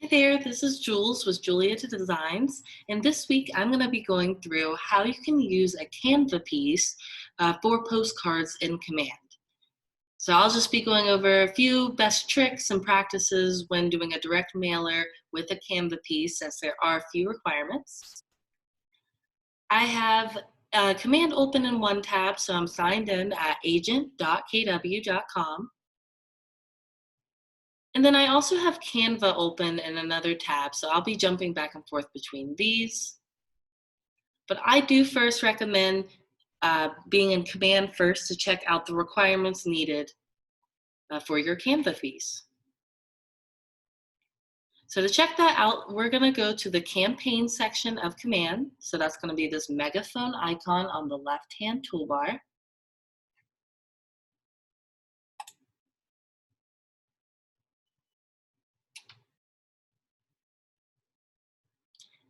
Hi there, this is Jules with Julieta Designs, and this week I'm going to be going through how you can use a Canva piece for postcards in Command. So I'll just be going over a few best tricks and practices when doing a direct mailer with a Canva piece, as there are a few requirements. I have Command open in one tab, so I'm signed in at agent.kw.com. And then I also have Canva open in another tab, so I'll be jumping back and forth between these. But I do first recommend being in Command first to check out the requirements needed for your Canva piece. So to check that out, we're going to go to the campaign section of Command. So that's going to be this megaphone icon on the left-hand toolbar.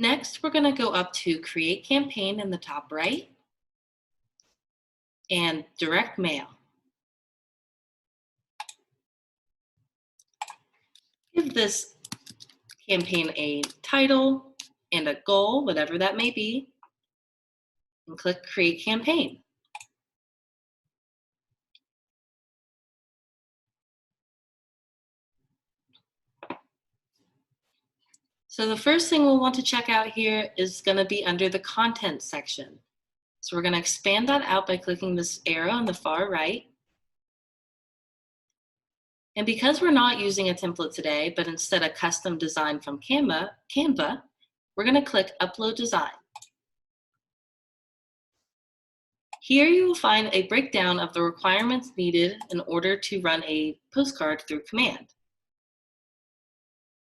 Next, we're going to go up to Create Campaign in the top right and Direct Mail. Give this campaign a title and a goal, whatever that may be, and click Create Campaign. So the first thing we'll want to check out here is going to be under the Content section. So we're going to expand that out by clicking this arrow on the far right. And because we're not using a template today, but instead a custom design from Canva, we're going to click Upload Design. Here you will find a breakdown of the requirements needed in order to run a postcard through Command.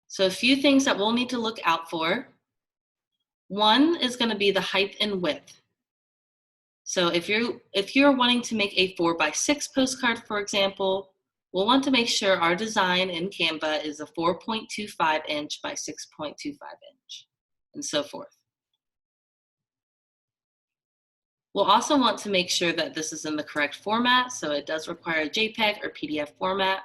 So a few things that we'll need to look out for. One is going to be the height and width. So if you're wanting to make a 4x6 postcard, for example, we'll want to make sure our design in Canva is a 4.25 inch by 6.25 inch, and so forth. We'll also want to make sure that this is in the correct format, so it does require a JPEG or PDF format.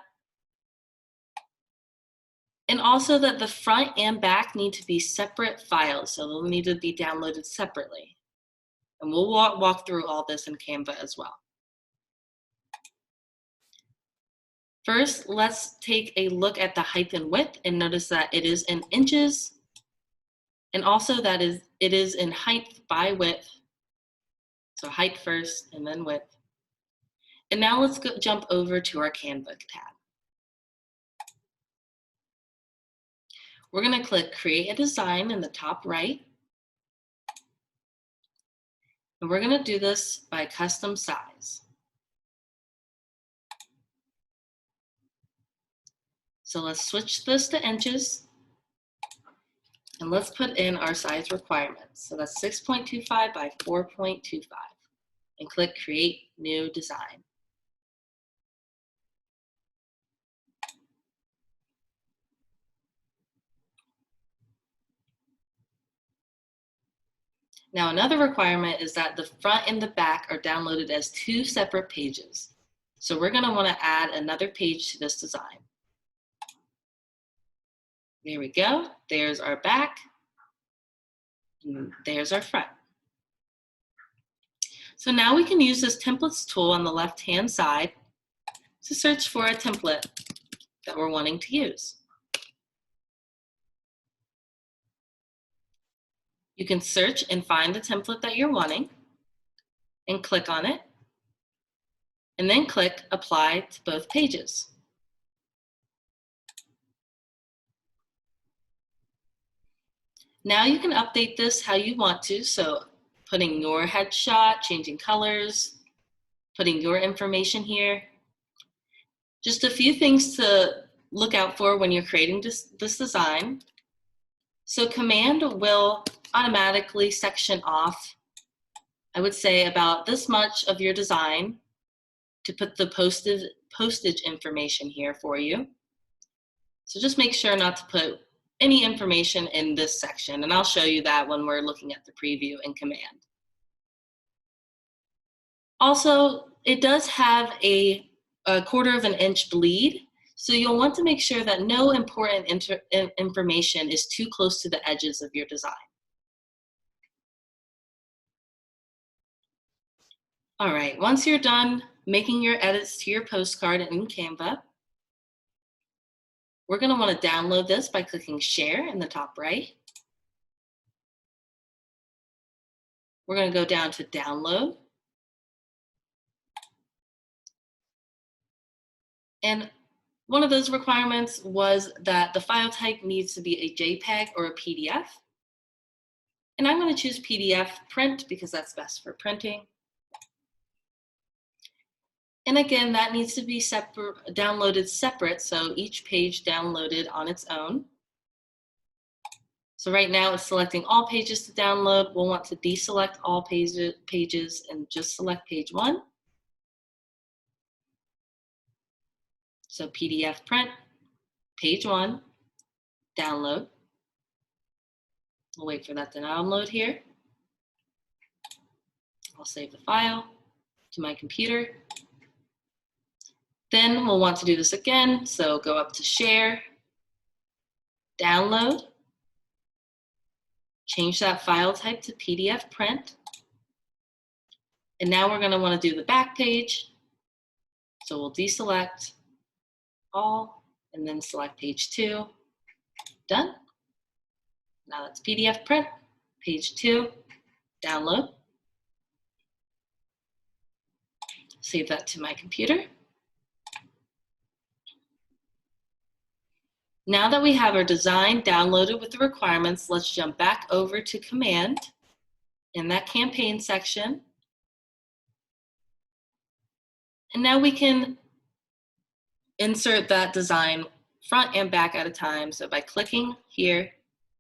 And also that the front and back need to be separate files, so they'll need to be downloaded separately. And we'll walk through all this in Canva as well. First, let's take a look at the height and width and notice that it is in inches, and also that it is in height by width. So height first and then width. And now let's jump over to our Canva tab. We're going to click Create a Design in the top right. And we're going to do this by custom size. So let's switch this to inches. And let's put in our size requirements. So that's 6.25 by 4.25. And click Create New Design. Now, another requirement is that the front and the back are downloaded as two separate pages. So we're going to want to add another page to this design. There we go. There's our back. And there's our front. So now we can use this templates tool on the left-hand side to search for a template that we're wanting to use. You can search and find the template that you're wanting and click on it, and then click Apply to both pages. Now you can update this how you want to, so putting your headshot, changing colors, putting your information here. Just a few things to look out for when you're creating this design. So Command will automatically section off, I would say, about this much of your design to put the postage information here for you. So just make sure not to put any information in this section, and I'll show you that when we're looking at the preview in Command. Also, it does have a 1/4 of an inch bleed, So you'll want to make sure that no important information is too close to the edges of your design. All right, once you're done making your edits to your postcard in Canva, we're going to want to download this by clicking Share in the top right. We're going to go down to Download. And one of those requirements was that the file type needs to be a JPEG or a PDF. And I'm going to choose PDF print because that's best for printing. And again, that needs to be downloaded separate, so each page downloaded on its own. So right now it's selecting all pages to download. We'll want to deselect all pages and just select page 1. So PDF print, page 1, download. We'll wait for that to download here. I'll save the file to my computer. Then we'll want to do this again. So go up to Share, Download, change that file type to PDF print. And now we're going to want to do the back page. So we'll deselect all and then select page 2. Done. Now that's PDF print, page 2, download. Save that to my computer. Now that we have our design downloaded with the requirements, let's jump back over to Command in that campaign section. And now we can insert that design front and back at a time. So by clicking here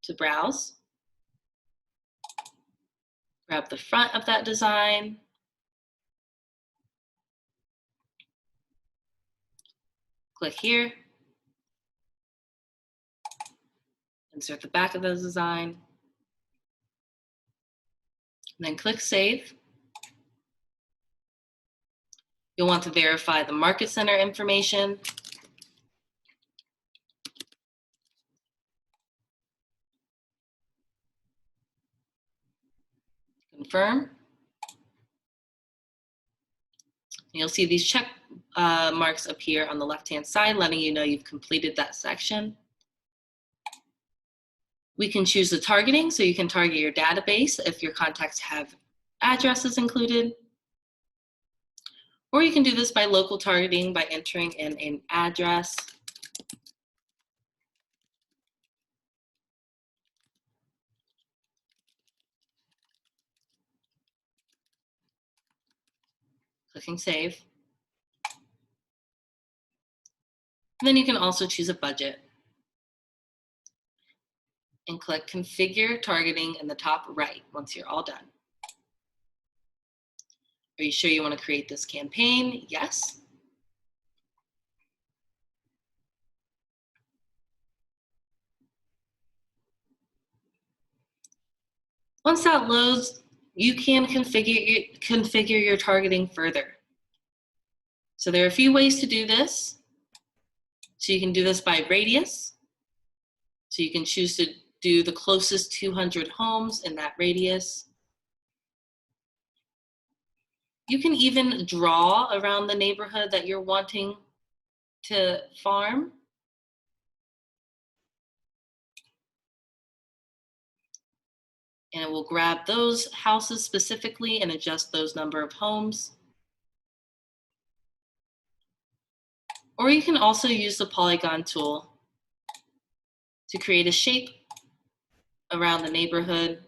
to browse, grab the front of that design, click here, insert the back of the design, and then click Save. You'll want to verify the market center information. Confirm. You'll see these check marks appear on the left-hand side, letting you know you've completed that section. We can choose the targeting, so you can target your database if your contacts have addresses included. Or you can do this by local targeting by entering in an address. Clicking Save. And then you can also choose a budget and click Configure Targeting in the top right once you're all done. Are you sure you want to create this campaign? Yes. Once that loads, you can configure your targeting further. So there are a few ways to do this. So you can do this by radius. So you can choose to do the closest 200 homes in that radius. You can even draw around the neighborhood that you're wanting to farm. And it will grab those houses specifically and adjust those number of homes. Or you can also use the polygon tool to create a shape around the neighborhood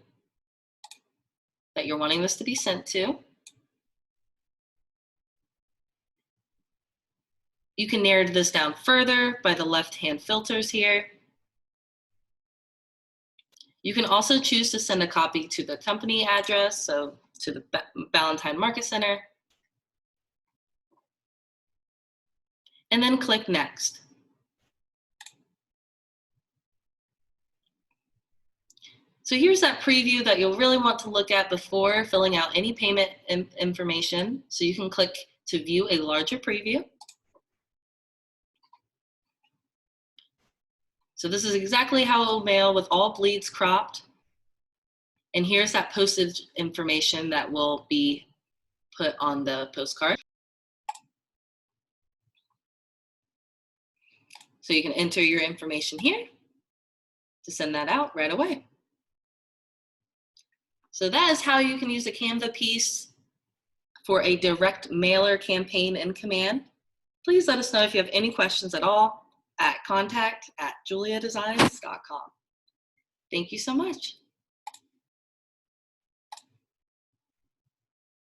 that you're wanting this to be sent to. You can narrow this down further by the left-hand filters here. You can also choose to send a copy to the company address, so to the Ballantyne Market Center, and then click Next. So here's that preview that you'll really want to look at before filling out any payment information. So you can click to view a larger preview. So this is exactly how it will mail with all bleeds cropped. And here's that postage information that will be put on the postcard. So you can enter your information here to send that out right away. So that is how you can use a Canva piece for a direct mailer campaign in Command. Please let us know if you have any questions at all at contact@juliadesigns.com. Thank you so much.